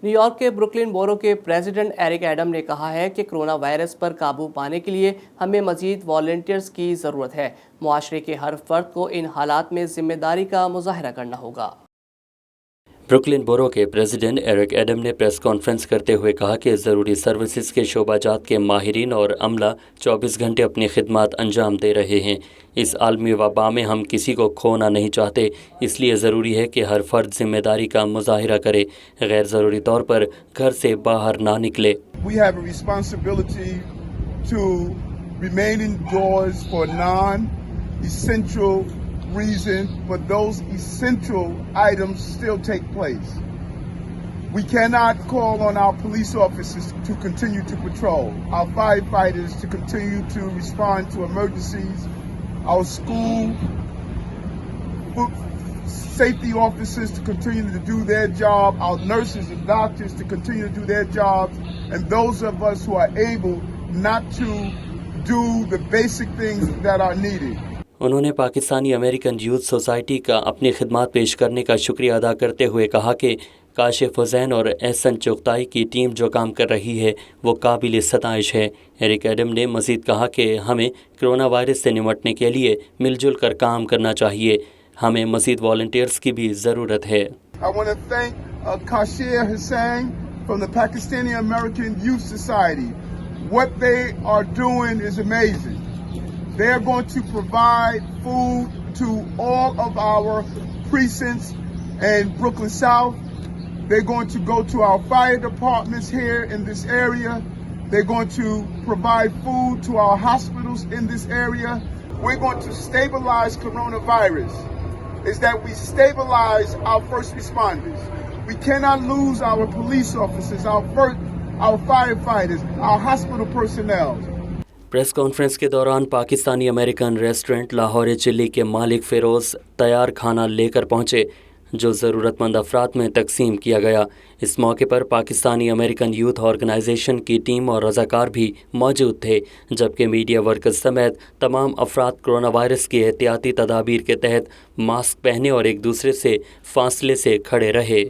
New York के Brooklyn बोरो के president Eric Adam ने कहा है कि कोरोना वायरस पर काबू पाने के लिए हमें मजीद वॉलंटियर्स की ज़रूरत है। मुआशरे के हर फर्द को इन हालात में जिम्मेदारी का मुजाहरा करना होगा। ब्रुकलिन बोरो के प्रेसिडेंट एरिक एडम ने प्रेस कॉन्फ्रेंस करते हुए कहा कि ज़रूरी सर्विसेज के शोबाजात के माहिरीन और अमला 24 घंटे अपनी खिदमत अंजाम दे रहे हैं। इस आलमी वबा में हम किसी को खोना नहीं चाहते, इसलिए ज़रूरी है कि हर फर्द जिम्मेदारी का मुजाहिरा करे, गैर ज़रूरी तौर पर घर से बाहर ना निकले। We have a responsibility to remain indoors for non-essential reason, but those essential items still take place. We cannot call on our police officers to continue to patrol, our firefighters to continue to respond to emergencies, our school safety officers to continue to do their job, our nurses and doctors to continue to do their jobs, and those of us who are able not to do the basic things that are needed. उन्होंने Pakistani American youth society का अपनी खिदमत पेश करने का शुक्रिया अदा करते हुए कहा कि काशिफ हुसैन और एहसन चुगताई की टीम जो काम कर रही है वो काबिल सताइश है। एरिक एडम ने मज़ीद कहा कि हमें कोरोना वायरस से निपटने के लिए मिलजुल कर काम करना चाहिए, हमें मज़ीद वॉलंटियर्स की भी ज़रूरत है। I want to thank Kashif Hussain from the Pakistani American Youth Society. What they are doing is amazing. They are going to provide food to all of our precincts in Brooklyn South. They're going to go to our fire departments here in this area. They're going to provide food to our hospitals in this area. We're going to stabilize coronavirus. Is that we stabilize our first responders. We cannot lose our police officers, our firefighters, our hospital personnel. Press conference के दौरान Pakistani American restaurant Lahore chilli के मालिक फ़िरोज़ तैयार खाना लेकर पहुंचे, जो ज़रूरतमंद अफराद में तकसीम किया गया। इस मौके पर पाकिस्तानी अमेरिकन यूथ ऑर्गेनाइजेशन की टीम और रज़ाकार भी मौजूद थे, जबकि मीडिया वर्कर्स समेत तमाम अफराद कोरोना वायरस की एहतियाती तदाबीर के तहत मास्क पहने और एक दूसरे से फासले से खड़े रहे।